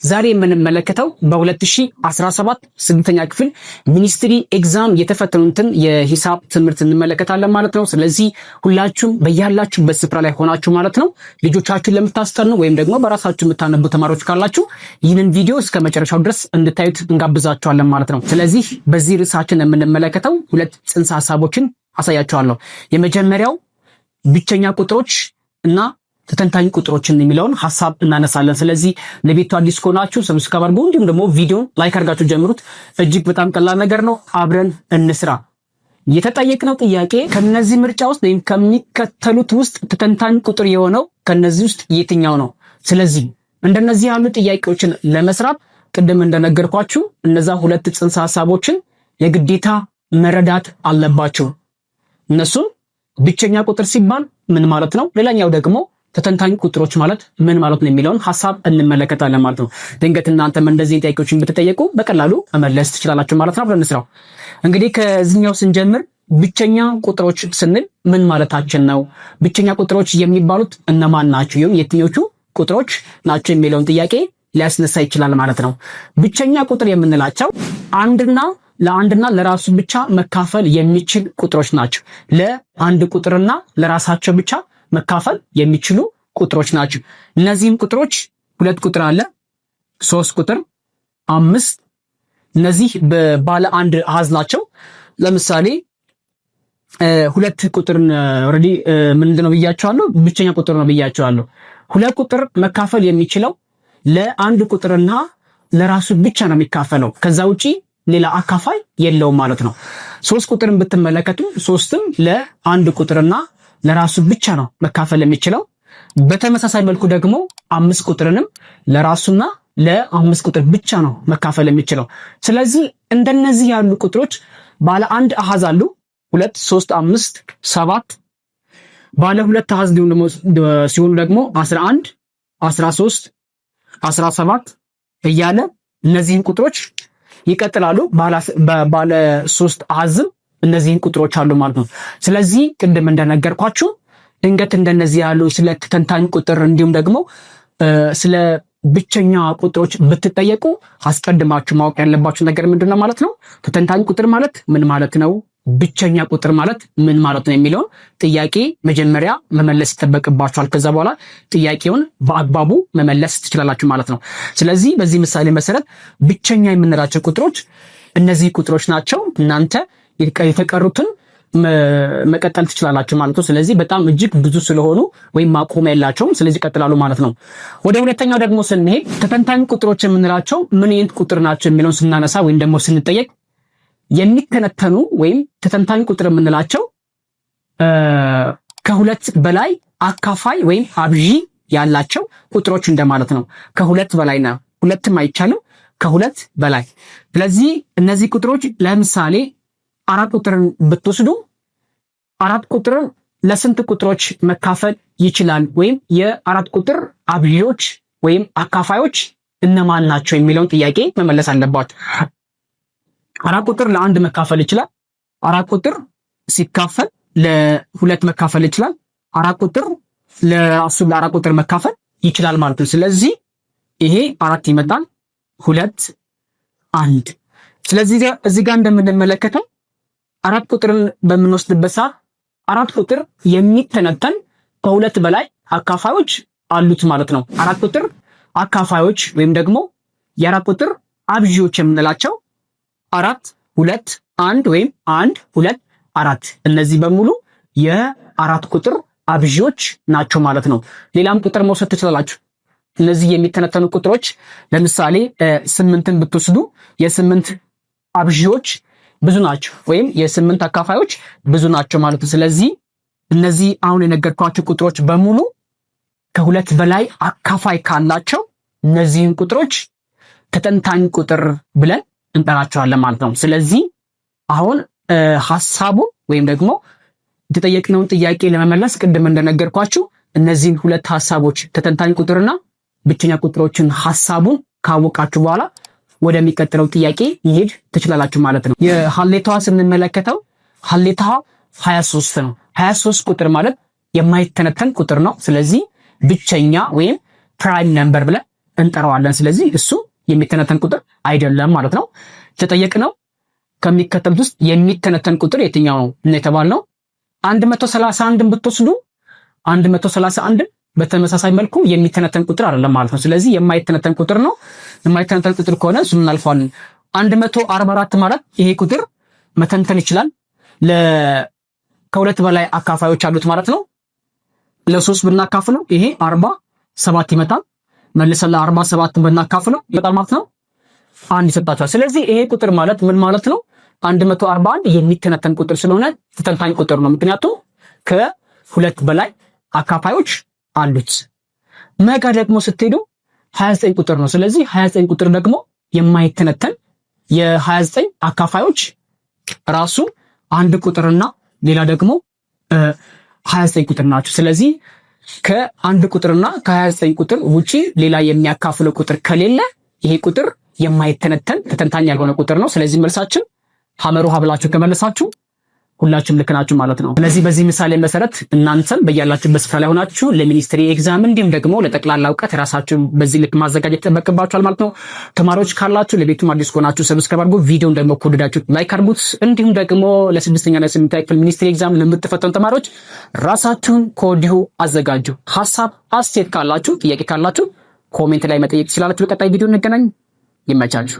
ዛሬ የምንመለከተው በ2017 ስድስተኛ ክፍል ሚኒስትሪ ኤግዛም የተፈተኑትን የሂሳብ ትምህርት እንመለከታለን ማለት ነው። ስለዚህ ሁላችሁም በያላችሁበት ስፍራ ላይ ሆናችሁ ማለት ነው ልጆቻችሁን ለምታስጠኑ ወይም ደግሞ በራሳችሁ የምታነቡ ተማሪዎች ካላችሁ ይህንን ቪዲዮ እስከ መጨረሻው ድረስ እንድታዩት እንጋብዛችኋለን ማለት ነው። ስለዚህ በዚህ ርዕሳችን የምንመለከተው ሁለት ጽንሰ ሐሳቦችን አሳያችኋለሁ። የመጀመሪያው ብቸኛ ቁጥሮች እና ተተንታኝ ቁጥሮችን የሚለውን ሐሳብ እናነሳለን። ስለዚህ ለቤቱ አዲስ ከሆናችሁ ሰብስክራይብ አድርጉ፣ እንዲሁም ደግሞ ቪዲዮን ላይክ አድርጋችሁ ጀምሩት። እጅግ በጣም ቀላል ነገር ነው። አብረን እንስራ። የተጠየቅነው ጥያቄ ከነዚህ ምርጫ ውስጥ ወይም ከሚከተሉት ውስጥ ተተንታኝ ቁጥር የሆነው ከነዚህ ውስጥ የትኛው ነው? ስለዚህ እንደነዚህ ያሉ ጥያቄዎችን ለመስራት ቅድም እንደነገርኳችሁ እነዛ ሁለት ጽንሰ ሐሳቦችን የግዴታ መረዳት አለባችሁ። እነሱም ብቸኛ ቁጥር ሲባል ምን ማለት ነው፣ ሌላኛው ደግሞ ተተንታኝ ቁጥሮች ማለት ምን ማለት ነው የሚለውን ሐሳብ እንመለከታለን ማለት ነው። ድንገት እናንተም እንደዚህ ጥያቄዎችን ብትጠየቁ በቀላሉ መመለስ ትችላላችሁ ማለት ነው። አብረን እንስራው። እንግዲህ ከዚህኛው ስንጀምር ብቸኛ ቁጥሮች ስንል ምን ማለታችን ነው? ብቸኛ ቁጥሮች የሚባሉት እነማን ናቸው? የትኞቹ ቁጥሮች ናቸው የሚለውን ጥያቄ ሊያስነሳ ይችላል ማለት ነው። ብቸኛ ቁጥር የምንላቸው ለአንድና ለራሱ ብቻ መካፈል የሚችል ቁጥሮች ናቸው። ለአንድ ቁጥርና ለራሳቸው ብቻ መካፈል የሚችሉ ቁጥሮች ናቸው። እነዚህም ቁጥሮች ሁለት ቁጥር አለ፣ 3 ቁጥር፣ 5። እነዚህ በባለ አንድ አሃዝ ናቸው። ለምሳሌ ሁለት ቁጥርን ኦሬዲ ምንድነው ብያቸዋለሁ? ብቸኛ ቁጥር ነው ብያቸዋለሁ። ሁለት ቁጥር መካፈል የሚችለው ለአንድ ቁጥርና ለራሱ ብቻ ነው የሚካፈለው። ከዛ ውጪ ሌላ አካፋይ የለውም ማለት ነው። 3 ቁጥርን ብትመለከቱ 3ም ለአንድ ቁጥርና ለራሱ ብቻ ነው መካፈል የሚችለው። በተመሳሳይ መልኩ ደግሞ 5 ቁጥርንም ለራሱና ለ5 ቁጥር ብቻ ነው መካፈል የሚችለው። ስለዚህ እንደነዚህ ያሉ ቁጥሮች ባለ አንድ አሃዝ አሉ፣ 2 3 5 7። ባለ ሁለት አሃዝ ሲሆኑ ደግሞ 11 13 17 እያለ እነዚህን ቁጥሮች ይቀጥላሉ። ባለ 3 አሃዝም እነዚህን ቁጥሮች አሉ ማለት ነው። ስለዚህ ቅድም እንደነገርኳችሁ ድንገት እንደነዚህ ያሉ ስለ ተተንታኝ ቁጥር እንዲሁም ደግሞ ስለ ብቸኛ ቁጥሮች ብትጠየቁ አስቀድማችሁ ማወቅ ያለባችሁ ነገር ምንድነው ማለት ነው? ተተንታኝ ቁጥር ማለት ምን ማለት ነው? ብቸኛ ቁጥር ማለት ምን ማለት ነው የሚለውን ጥያቄ መጀመሪያ መመለስ ይጠበቅባችኋል። ከዛ በኋላ ጥያቄውን በአግባቡ መመለስ ትችላላችሁ ማለት ነው። ስለዚህ በዚህ ምሳሌ መሰረት ብቸኛ የምንላቸው ቁጥሮች እነዚህ ቁጥሮች ናቸው። እናንተ የተቀሩትን መቀጠል ትችላላችሁ ማለት ነው። ስለዚህ በጣም እጅግ ብዙ ስለሆኑ ወይም ማቆሚያ የላቸውም። ስለዚህ ይቀጥላሉ ማለት ነው። ወደ ሁለተኛው ደግሞ ስንሄድ ተተንታኝ ቁጥሮች የምንላቸው ምን አይነት ቁጥር ናቸው የሚለውን ስናነሳ ወይም ደግሞ ስንጠየቅ የሚተነተኑ ወይም ተተንታኝ ቁጥር የምንላቸው ከሁለት በላይ አካፋይ ወይም አብዢ ያላቸው ቁጥሮች እንደማለት ነው። ከሁለት በላይ ነው፣ ሁለትም አይቻልም፣ ከሁለት በላይ። ስለዚህ እነዚህ ቁጥሮች ለምሳሌ 4 ቁጥርን ብትወስዱ 4 ቁጥርን ለስንት ቁጥሮች መካፈል ይችላል? ወይም የ4 ቁጥር አብዢዎች ወይም አካፋዮች እነማን ናቸው የሚለውን ጥያቄ መመለስ አለባችሁ። 4 ቁጥር ለአንድ መካፈል ይችላል። 4 ቁጥር ሲካፈል ለሁለት መካፈል ይችላል። 4 ቁጥር ለአራት ቁጥር መካፈል ይችላል ማለት ነው። ስለዚህ ይሄ 4 ይመጣል፣ 2 1። ስለዚህ እዚህ ጋር እንደምንመለከተው 4 ቁጥርን በምንወስድበት ሰዓት 4 ቁጥር የሚተነተን ከሁለት በላይ አካፋዮች አሉት ማለት ነው። 4 ቁጥር አካፋዮች ወይም ደግሞ የ4 ቁጥር አብዢዎች የምንላቸው 4 2 1 ወይም 1 2 4 እነዚህ በሙሉ የ4 ቁጥር አብዢዎች ናቸው ማለት ነው። ሌላም ቁጥር መውሰድ ትችላላችሁ። እነዚህ የሚተነተኑ ቁጥሮች ለምሳሌ 8ን ብትወስዱ የ8 አብዢዎች ብዙ ናቸው ወይም የ8 አካፋዮች ብዙ ናቸው ማለት ነው። ስለዚህ እነዚህ አሁን የነገርኳችሁ ቁጥሮች በሙሉ ከሁለት በላይ አካፋይ ካላቸው እነዚህን ቁጥሮች ተተንታኝ ቁጥር ብለን እንጠራቸዋለን ማለት ነው። ስለዚህ አሁን ሐሳቡ ወይም ደግሞ የተጠየቅነውን ጥያቄ ለመመለስ ቅድም እንደነገርኳችሁ እነዚህን ሁለት ሐሳቦች ተተንታኝ ቁጥርና ብቸኛ ቁጥሮችን ሐሳቡን ካወቃችሁ በኋላ ወደሚቀጥለው ጥያቄ ይሄድ ትችላላችሁ ማለት ነው። የሐሌታዋ ስንመለከተው ሐሌታዋ 23 ነው። 23 ቁጥር ማለት የማይተነተን ቁጥር ነው። ስለዚህ ብቸኛ ወይም ፕራይም ነምበር ብለን እንጠራዋለን። ስለዚህ እሱ የሚተነተን ቁጥር አይደለም ማለት ነው። ተጠየቅነው ከሚከተሉት ውስጥ የሚተነተን ቁጥር የትኛው ነው እና የተባልነው 131ን ብትወስዱ 131ን በተመሳሳይ መልኩ የሚተነተን ቁጥር አይደለም ማለት ነው። ስለዚህ የማይተነተን ቁጥር ነው። የማይተነተን ቁጥር ከሆነ እሱን እናልፋለን። 144 ማለት ይሄ ቁጥር መተንተን ይችላል። ከሁለት በላይ አካፋዮች አሉት ማለት ነው። ለ3 ብናካፍለው ይሄ 47 ይመጣል። መልሰን ለ47 ብናካፍለው ይመጣል ማለት ነው። አንድ ይሰጣቸዋል። ስለዚህ ይሄ ቁጥር ማለት ምን ማለት ነው? 141 የሚተነተን ቁጥር ስለሆነ ተተንታኝ ቁጥር ነው። ምክንያቱም ከሁለት በላይ አካፋዮች አሉት። መጋ ደግሞ ስትሄዱ 29 ቁጥር ነው። ስለዚህ 29 ቁጥር ደግሞ የማይተነተን የ29 አካፋዮች ራሱ አንድ ቁጥርና ሌላ ደግሞ 29 ቁጥር ናቸው። ስለዚህ ከአንድ ቁጥርና ከ29 ቁጥር ውጪ ሌላ የሚያካፍለው ቁጥር ከሌለ ይሄ ቁጥር የማይተነተን ተተንታኝ ያልሆነ ቁጥር ነው። ስለዚህ መልሳችን ሐመሩ ሀብላችሁ ከመለሳችሁ ሁላችሁም ልክ ናችሁ ማለት ነው። ስለዚህ በዚህ ምሳሌ መሰረት እናንተም በያላችሁበት ስፍራ ላይ ሆናችሁ ለሚኒስትሪ ኤግዛም እንዲሁም ደግሞ ለጠቅላላ እውቀት ራሳችሁን በዚህ ልክ ማዘጋጀት ይጠበቅባችኋል ማለት ነው። ተማሪዎች ካላችሁ ለቤቱም አዲስ ከሆናችሁ ሰብስክራይብ አድርጉ። ቪዲዮን ደግሞ ከወደዳችሁት ላይክ አድርጉት። እንዲሁም ደግሞ ለ6ኛ እና 8ኛ ክፍል ሚኒስትሪ ኤግዛም ለምትፈተኑ ተማሪዎች ራሳችሁን ከወዲሁ አዘጋጁ። ሐሳብ አስተያየት ካላችሁ፣ ጥያቄ ካላችሁ ኮሜንት ላይ መጠየቅ ትችላላችሁ። በቀጣይ ቪዲዮ እንገናኝ። ይመቻችሁ።